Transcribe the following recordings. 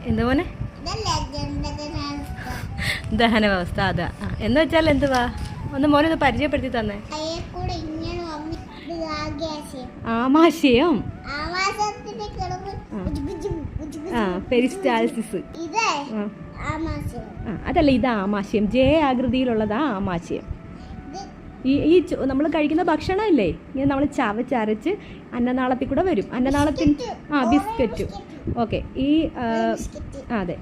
എന്താ മോനെ? ദഹന വ്യവസ്ഥ. അതാ എന്ന് വെച്ചാൽ എന്തുവാ? ഒന്ന് മോനെ ഒന്ന് പരിചയപ്പെടുത്തി തന്നെ. ആമാശയം. പെരിസ്റ്റാൾസിസ്. അതല്ല, ഇത് ആമാശയം. ജെ ആകൃതിയിലുള്ളതാ ആമാശയം. ഈ നമ്മൾ കഴിക്കുന്ന ഭക്ഷണം ഇല്ലേ, ഇങ്ങനെ നമ്മൾ ചവച്ചരച്ച് അന്നനാളത്തിൽ കൂടെ വരും. അന്നനാളത്തിൽ ബിസ്ക്കറ്റും. ഓക്കെ. അതെ,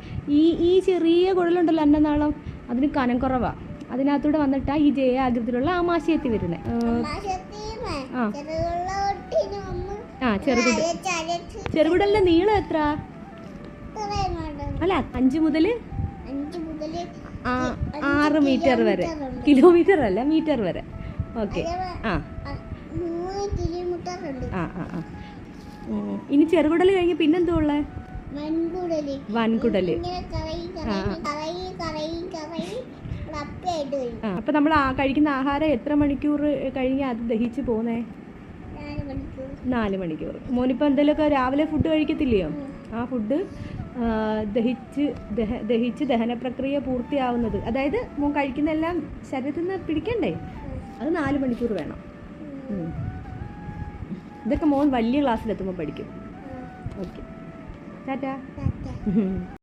ഈ ചെറിയ കുഴലുണ്ടല്ലോ അന്നനാളം, അതിന് കനം കുറവാണ്. അതിനകത്തൂടെ വന്നിട്ടാ ഈ ജയ ആകൃതിയിലുള്ള ആമാശയത്തിൽ വരുന്നത്. ചെറുകുടലിന്റെ നീളം എത്ര? അല്ല, 5 മുതൽ 6 മീറ്റർ വരെ. കിലോമീറ്റർ അല്ല, മീറ്റർ വരെ. ഓക്കെ. ഇനി ചെറുകുടൽ കഴിഞ്ഞ് പിന്നെന്തോ ഉള്ളേ? വൻകുടല്. അപ്പൊ നമ്മൾ കഴിക്കുന്ന ആഹാരം എത്ര മണിക്കൂർ കഴിഞ്ഞ് അത് ദഹിച്ച് പോന്നേ? 4 മണിക്കൂർ. മോനിപ്പോൾ എന്തെങ്കിലുമൊക്കെ രാവിലെ ഫുഡ് കഴിക്കത്തില്ലയോ? ആ ഫുഡ് ദഹിച്ച് ദഹന പ്രക്രിയ പൂർത്തിയാവുന്നത്, അതായത് മോൻ കഴിക്കുന്നതെല്ലാം ശരീരത്തിൽ നിന്ന് പിടിക്കണ്ടേ, അത് 4 മണിക്കൂർ വേണം. ഇതൊക്കെ മോൻ വലിയ ക്ലാസ്സിലെത്തുമ്പോൾ പഠിക്കും. ഓക്കെ, ടാറ്റാ.